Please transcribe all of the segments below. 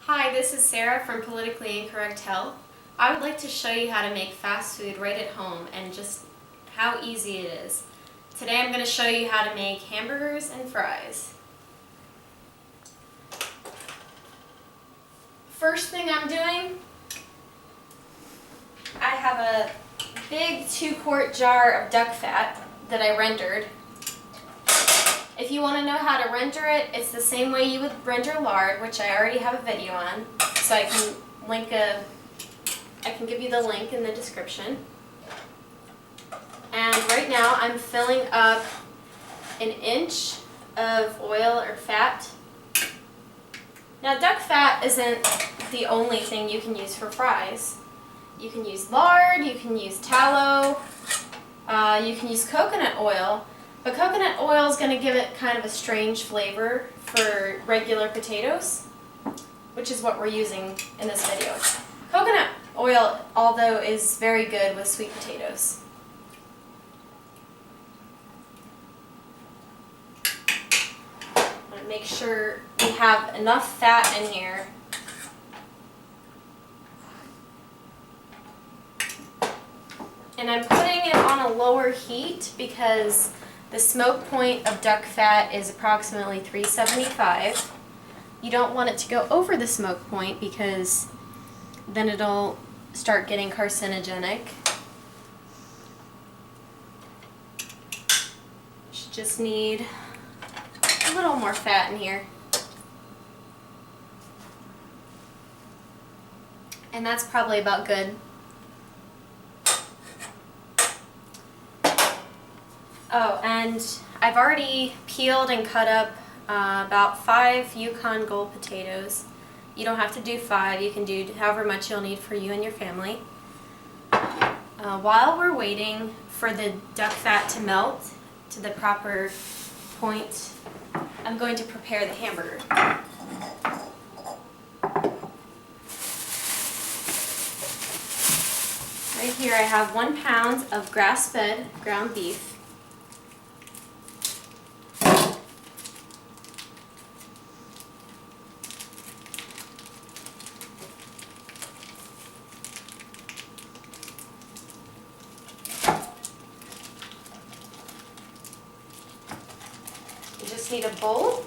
Hi, this is Sarah from Politically Incorrect Health. I would like to show you how to make fast food right at home and just how easy it is. Today I'm going to show you how to make hamburgers and fries. First thing I'm doing, I have a big 2-quart jar of duck fat that I rendered. If you want to know how to render it, it's the same way you would render lard, which I already have a video on, so I can give you the link in the description. And right now I'm filling up an inch of oil or fat. Now duck fat isn't the only thing you can use for fries. You can use lard, you can use tallow, you can use coconut oil. But coconut oil is going to give it kind of a strange flavor for regular potatoes, which is what we're using in this video. Coconut oil, although, is very good with sweet potatoes. I'm going to make sure we have enough fat in here. And I'm putting it on a lower heat because the smoke point of duck fat is approximately 375. You don't want it to go over the smoke point because then it'll start getting carcinogenic. Should just need a little more fat in here. And that's probably about good. Oh, and I've already peeled and cut up about 5 Yukon Gold potatoes. You don't have to do 5, you can do however much you'll need for you and your family. While we're waiting for the duck fat to melt to the proper point, I'm going to prepare the hamburger. Right here I have 1 pound of grass-fed ground beef. You just need a bowl,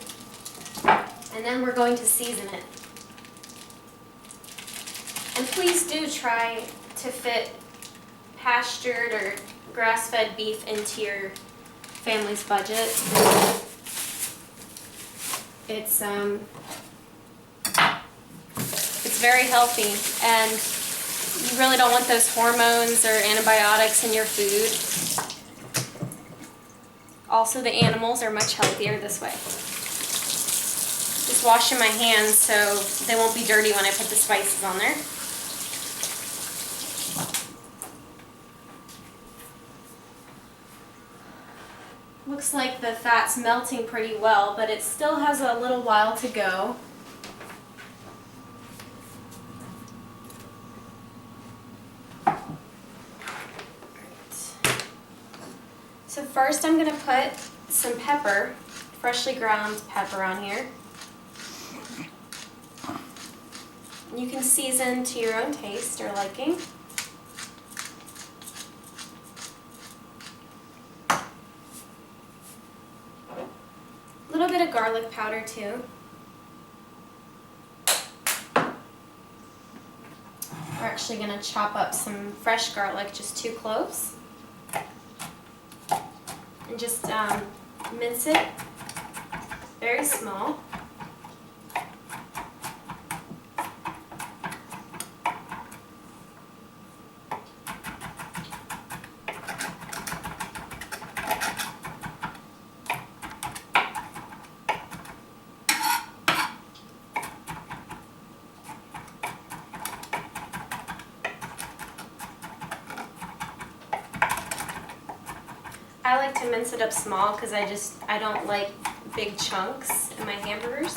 and then we're going to season it. And please do try to fit pastured or grass-fed beef into your family's budget. It's very healthy, and you really don't want those hormones or antibiotics in your food. Also, the animals are much healthier this way. Just washing my hands so they won't be dirty when I put the spices on there. Looks like the fat's melting pretty well, but it still has a little while to go. So first I'm going to put some pepper, freshly ground pepper on here. You can season to your own taste or liking. A little bit of garlic powder too. We're actually going to chop up some fresh garlic, just 2 cloves. And just mince it very small. I like to mince it up small because I don't like big chunks in my hamburgers.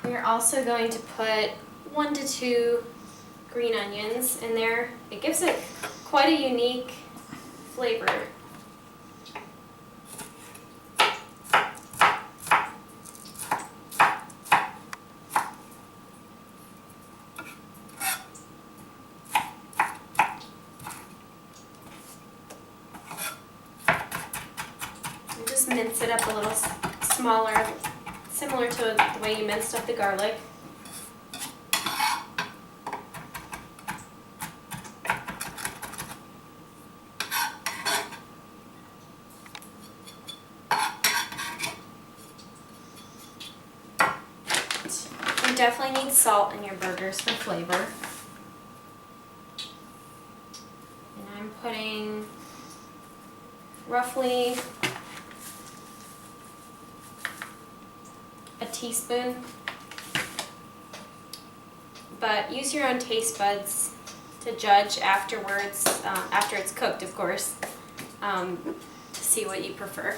We're also going to put 1 to 2 green onions in there. It gives it quite a unique flavor. Just mince it up a little smaller, similar to the way you minced up the garlic. You definitely need salt in your burgers for flavor. And I'm putting roughly a teaspoon, but use your own taste buds to judge afterwards, after it's cooked, of course, to see what you prefer.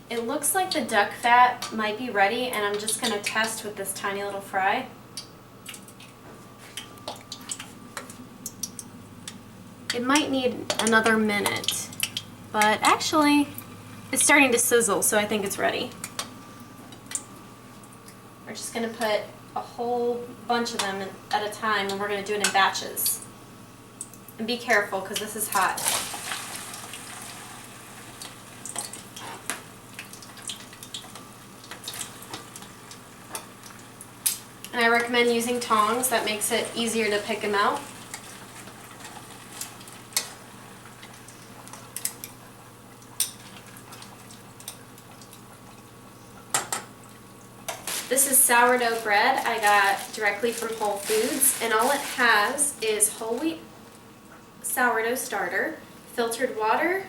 It looks like the duck fat might be ready, and I'm just going to test with this tiny little fry. It might need another minute, but actually it's starting to sizzle, so I think it's ready. We're just going to put a whole bunch of them at a time, and we're going to do it in batches. And be careful because this is hot. And I recommend using tongs. That makes it easier to pick them out. This is sourdough bread I got directly from Whole Foods, and all it has is whole wheat sourdough starter, filtered water,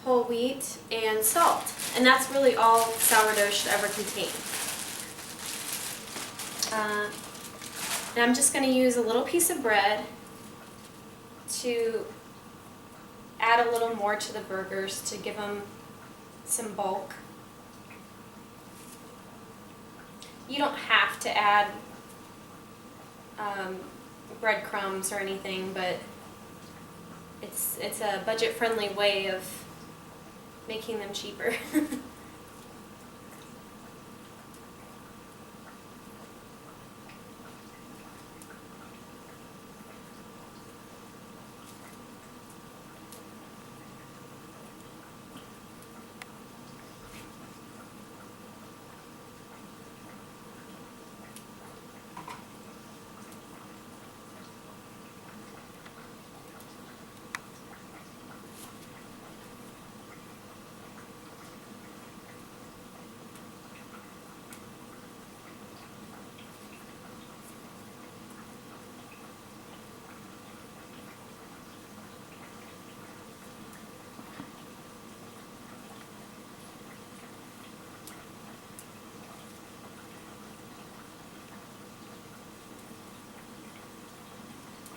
whole wheat, and salt. And that's really all sourdough should ever contain. And I'm just going to use a little piece of bread to add a little more to the burgers to give them some bulk. You don't have to add breadcrumbs or anything, but it's a budget-friendly way of making them cheaper.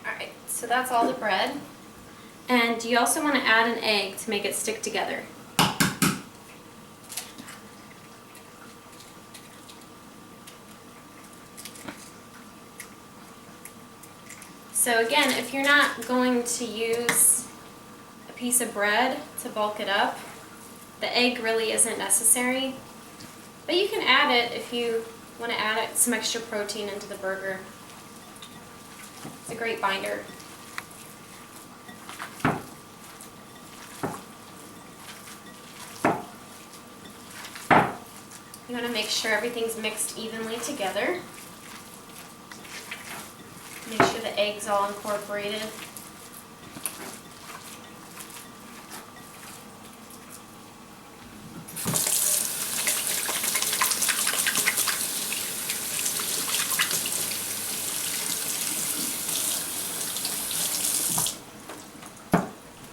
Alright, so that's all the bread. And you also want to add an egg to make it stick together. So again, if you're not going to use a piece of bread to bulk it up, the egg really isn't necessary. But you can add it if you want to add some extra protein into the burger. It's a great binder. You want to make sure everything's mixed evenly together. Make sure the egg's all incorporated.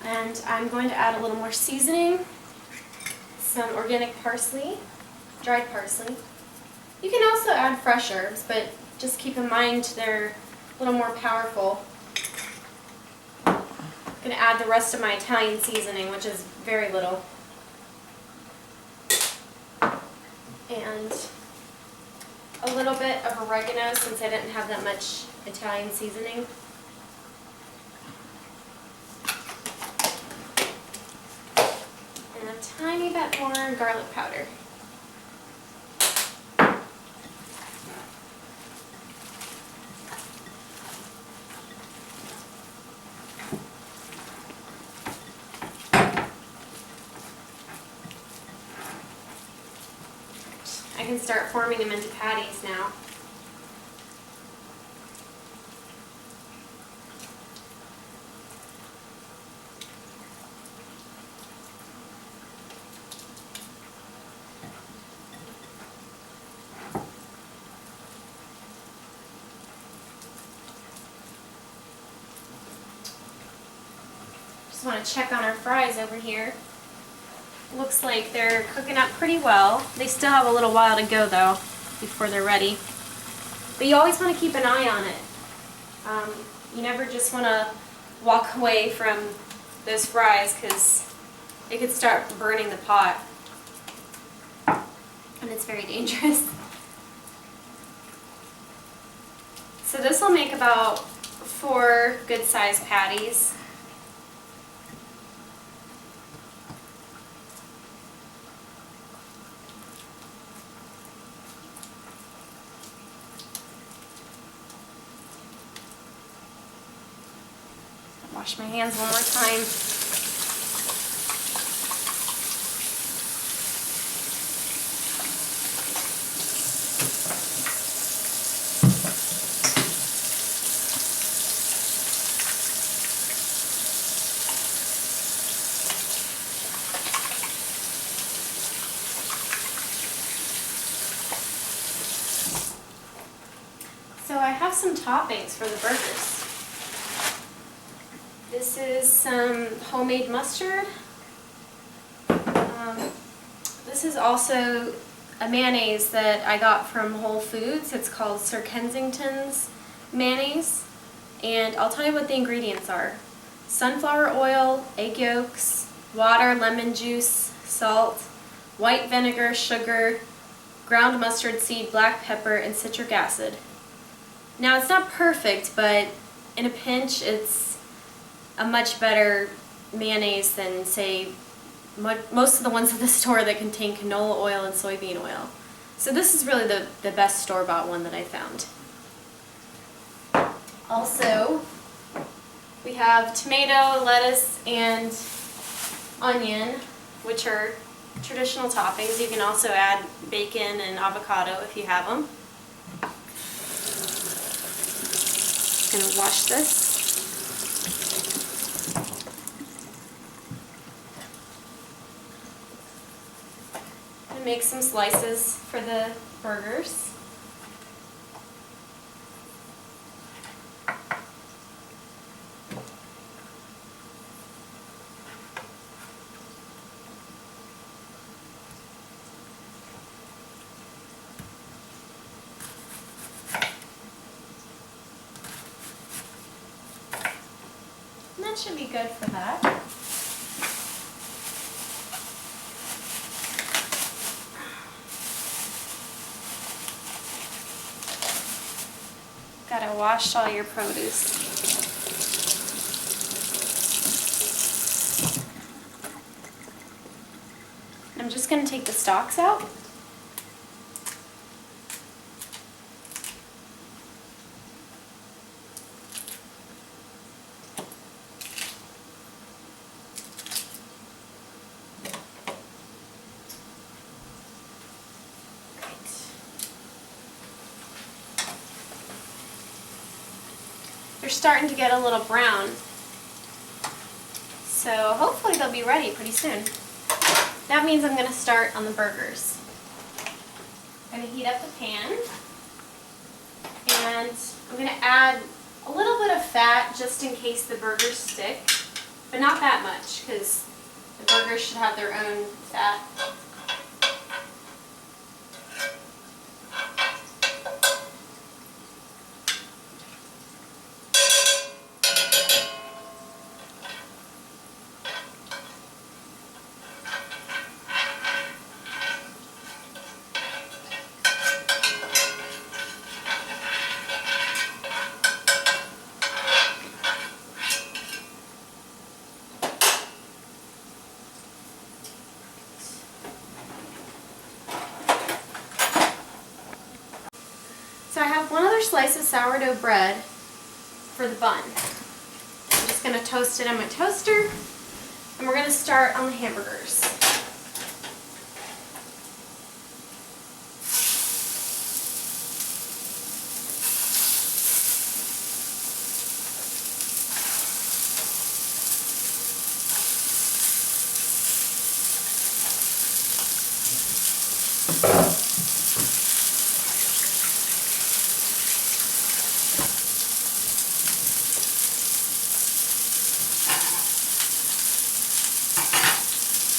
And I'm going to add a little more seasoning, some organic parsley, dried parsley. You can also add fresh herbs, but just keep in mind they're a little more powerful. I'm going to add the rest of my Italian seasoning, which is very little. And a little bit of oregano since I didn't have that much Italian seasoning. And a tiny bit more garlic powder. I can start forming them into patties now. Just want to check on our fries over here. Looks like they're cooking up pretty well. They still have a little while to go though before they're ready. But you always want to keep an eye on it. You never just want to walk away from those fries because it could start burning the pot. And it's very dangerous. So this will make about 4 good-sized patties. Wash my hands one more time. So I have some toppings for the burgers. This is some homemade mustard. This is also a mayonnaise that I got from Whole Foods. It's called Sir Kensington's mayonnaise. And I'll tell you what the ingredients are. Sunflower oil, egg yolks, water, lemon juice, salt, white vinegar, sugar, ground mustard seed, black pepper, and citric acid. Now it's not perfect, but in a pinch it's a much better mayonnaise than, say, most of the ones at the store that contain canola oil and soybean oil. So this is really the best store-bought one that I found. Also, we have tomato, lettuce, and onion, which are traditional toppings. You can also add bacon and avocado if you have them. I'm going to wash this. And make some slices for the burgers. And that should be good for that. Gotta wash all your produce. I'm just gonna take the stalks out. They're starting to get a little brown, so hopefully they'll be ready pretty soon. That means I'm going to start on the burgers. I'm going to heat up the pan, and I'm going to add a little bit of fat just in case the burgers stick, but not that much because the burgers should have their own fat. slice of sourdough bread for the bun. I'm just going to toast it on my toaster, and we're going to start on the hamburgers.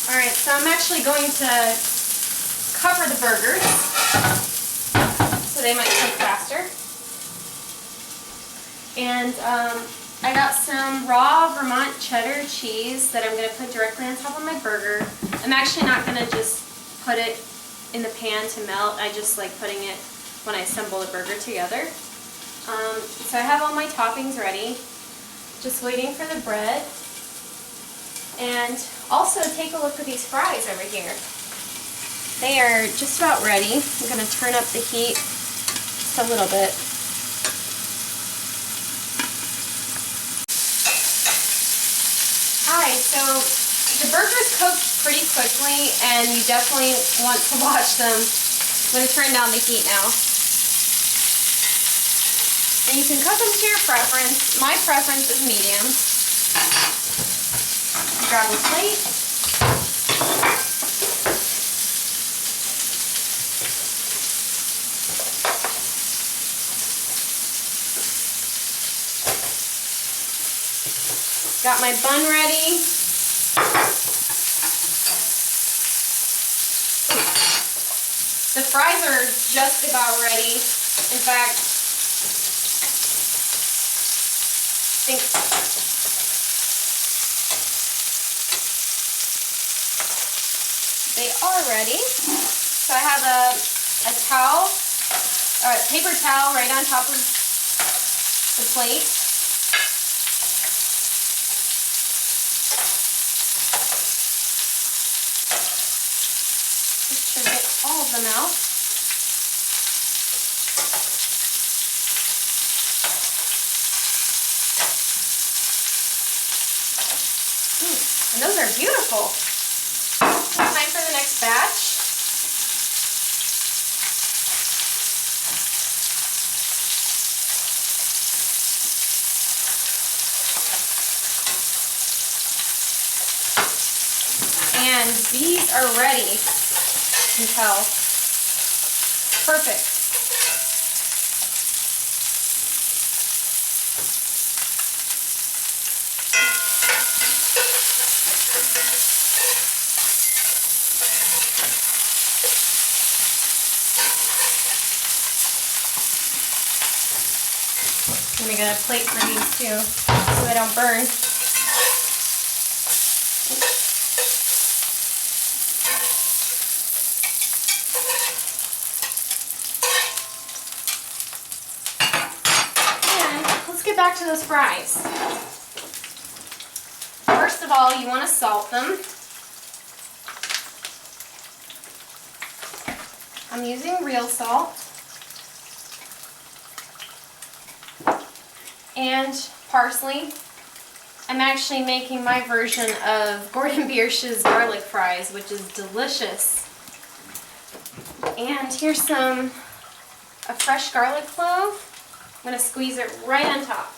Alright, so I'm actually going to cover the burgers so they might cook faster. And I got some raw Vermont cheddar cheese that I'm going to put directly on top of my burger. I'm actually not going to just put it in the pan to melt. I just like putting it when I assemble the burger together. So I have all my toppings ready. Just waiting for the bread. And also take a look at these fries over here. They are just about ready. I'm going to turn up the heat just a little bit. Alright, so the burgers cooked pretty quickly, and you definitely want to watch them. I'm going to turn down the heat now. And you can cook them to your preference. My preference is medium. Grab a plate. Got my bun ready. The fries are just about ready. In fact, I think they are ready. So I have a towel, or a paper towel right on top of the plate. This should get all of them out. And those are beautiful. Time for the next batch. And these are ready, you can tell. Perfect. I'm going to get a plate for these too, so they don't burn. And let's get back to those fries. First of all, you want to salt them. I'm using real salt. And parsley. I'm actually making my version of Gordon Biersch's garlic fries, which is delicious. And here's a fresh garlic clove. I'm going to squeeze it right on top.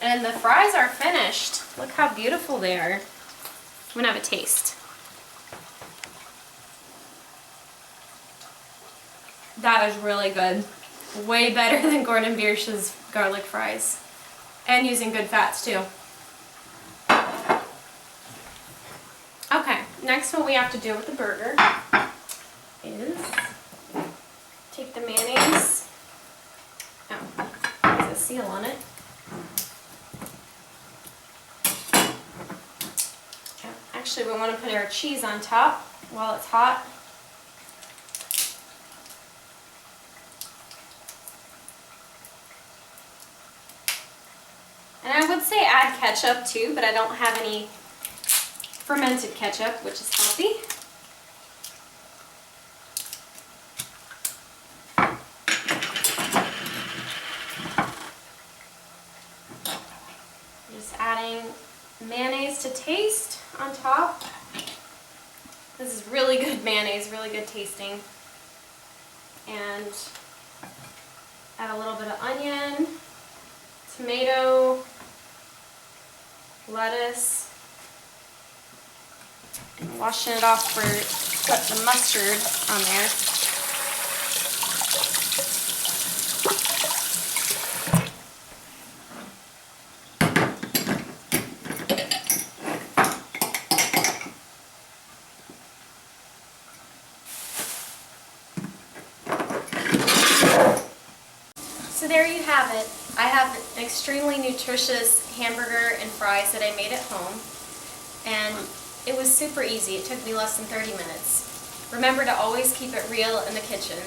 And the fries are finished. Look how beautiful they are. I'm going to have a taste. That is really good. Way better than Gordon Biersch's garlic fries. And using good fats too. Okay, next what we have to do with the burger is take the mayonnaise. Oh, there's a seal on it. Actually, we want to put our cheese on top while it's hot. say add ketchup too, but I don't have any fermented ketchup, which is healthy. Just adding mayonnaise to taste on top. This is really good mayonnaise, really good tasting. And add a little bit of onion, tomato, lettuce, and washing it off for put the mustard on there. So there you have it. I have an extremely nutritious hamburger and fries that I made at home, and it was super easy. It took me less than 30 minutes. Remember to always keep it real in the kitchen.